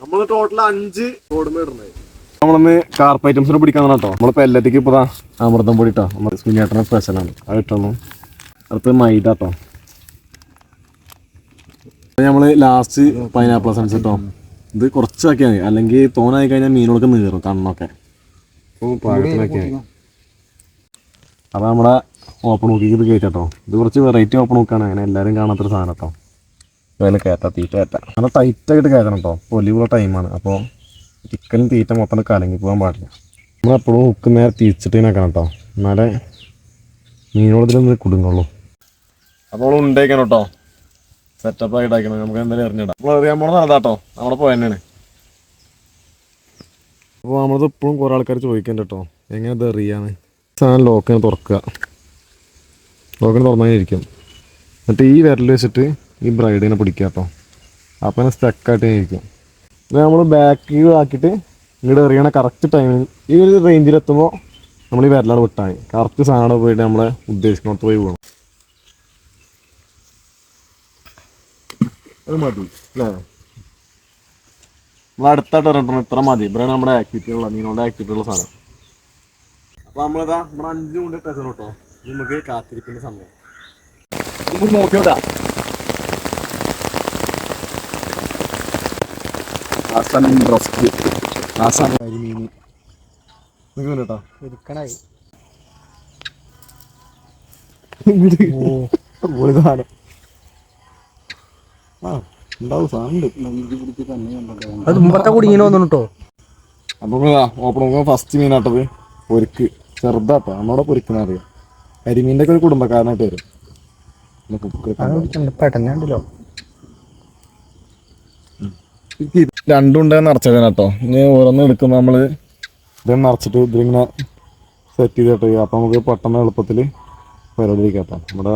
നമ്മള് ടോട്ടൽ 5 റോഡുമേ ഇടുന്നത്. നമ്മളൊന്ന് കാർപ്പ് ഐറ്റംസിനെ പിടിക്കാൻ കേട്ടോ. നമ്മളിപ്പോ എല്ലാത്തേക്കും ഇപ്പൊ അമൃതം പൊടി ഇട്ടോ. നമ്മുടെ കുഞ്ഞേട്ടൻ്റെ സ്പെഷ്യലാണ്. അത് ഇട്ടൊന്നു. അടുത്ത് മൈദ കേട്ടോ. നമ്മള് ലാസ്റ്റ് പൈനാപ്പിൾ എസൻസ് കേട്ടോ. ഇത് കുറച്ചാക്കിയാൽ മതി, അല്ലെങ്കിൽ തോനായി കഴിഞ്ഞാൽ മീനുകൾക്ക് നീറും കണ്ണൊക്കെ. അപ്പോൾ പാകത്തിനൊക്കെയായി. അപ്പോൾ നമ്മുടെ ഓപ്പൺ കുക്കിങ് ഇത് കയറ്റാട്ടോ. ഇത് കുറച്ച് വെറൈറ്റി ഓപ്പൺ കുക്കാണ്. അങ്ങനെ എല്ലാവരും കാണാത്തൊരു സാധനം കേട്ടോ. അതിൽ കയറ്റാം, തീറ്റ കയറ്റാം. നല്ല ടൈറ്റായിട്ട് കയറ്റണം കേട്ടോ. പൊലിവുള്ള ടൈമാണ്. അപ്പോൾ ചിക്കനും തീറ്റ മൊത്തം കലങ്ങി പോകാൻ പാടില്ല. നമ്മളെപ്പോഴും ഹുക്ക് നേരെ തിരിച്ചിട്ട് വെക്കണം കേട്ടോ. എന്നാലേ മീനുകളതിലൊന്ന് കുടുങ്ങുള്ളൂ. അപ്പോൾ ഉണ്ടാക്കണം കേട്ടോ. സെറ്റപ്പ് ആയിട്ട് ആക്കണം. നമുക്ക് എന്തായാലും എറിഞ്ഞിടാം. നമ്മൾ എറിയാൻ പോണത് അതാട്ടോ. നമ്മുടെ പോയ തന്നെയാണ്. അപ്പോൾ നമ്മളത് ഇപ്പോഴും കുറേ ആൾക്കാർ ചോദിക്കണ്ട കേട്ടോ, എങ്ങനെ ഇത് എറിയാന്ന്. സാധനം ലോക്കിനെ തുറക്കുക. ലോക്കിനെ തുറന്നതിനിരിക്കും. എന്നിട്ട് ഈ വിരൽ വെച്ചിട്ട് ഈ ബ്രൈഡിനെ പിടിക്കുക കേട്ടോ. അപ്പം തന്നെ സ്റ്റക്കായിട്ട് ഇരിക്കും. ഇത് നമ്മൾ ബാക്ക് ആക്കിയിട്ട് ഇങ്ങോട്ട് എറിയണ കറക്റ്റ് ടൈമിൽ ഈ ഒരു റേഞ്ചിലെത്തുമ്പോൾ നമ്മൾ ഈ വിരലാണ് വിട്ടാൽ മതി. കറക്റ്റ് സാധനം പോയിട്ട് നമ്മളെ ഉദ്ദേശിക്കുന്നിടത്ത് പോയി പോകണം. അത് മതി അല്ലേ? നമ്മൾ അടുത്തായിട്ട് പറഞ്ഞിട്ടുണ്ട് ഇത്ര മതി. ഇവിടെയാണ് നമ്മുടെ ആക്ടിവിറ്റി ഉള്ള മീനുകളുടെ ആക്ടിവിറ്റി ഉള്ള സാധനം. അപ്പോൾ നമ്മളിതാ നമ്മൾ 5 കൊണ്ട് ടച്ചണം കേട്ടോ. നമുക്ക് കാത്തിരിക്കുന്ന സമയം നമുക്ക് നോക്കിയോട്ടാ. കരിമീൻ കേട്ടോ സാധനം. ഉണ്ടാവും സാധനം. അത് മുമ്പത്തെ കുടുങ്ങിനോ കേട്ടോ. അപ്പൊ ഓപ്പൺ ഫസ്റ്റ് മീനാട്ടത് പൊരിക്ക് ചെറുതാട്ടോ. നമ്മളോടെ പൊരിക്കുന്ന അറിയാം. കരിമീൻ്റെ ഒക്കെ ഒരു കുടുംബക്കാരനായിട്ട് വരും. പെട്ടെന്നുണ്ടല്ലോ. രണ്ടുണ്ടേ നിറച്ചതാണ് കേട്ടോ. ഇനി ഓരോന്ന് എടുക്കുമ്പോൾ നമ്മള് ഇതേ നിറച്ചിട്ട് ഇതിലിങ്ങനെ സെറ്റ് ചെയ്തിട്ട് അപ്പൊ നമുക്ക് പെട്ടെന്ന് എളുപ്പത്തിൽ പരിപാടി കേട്ടോ. നമ്മുടെ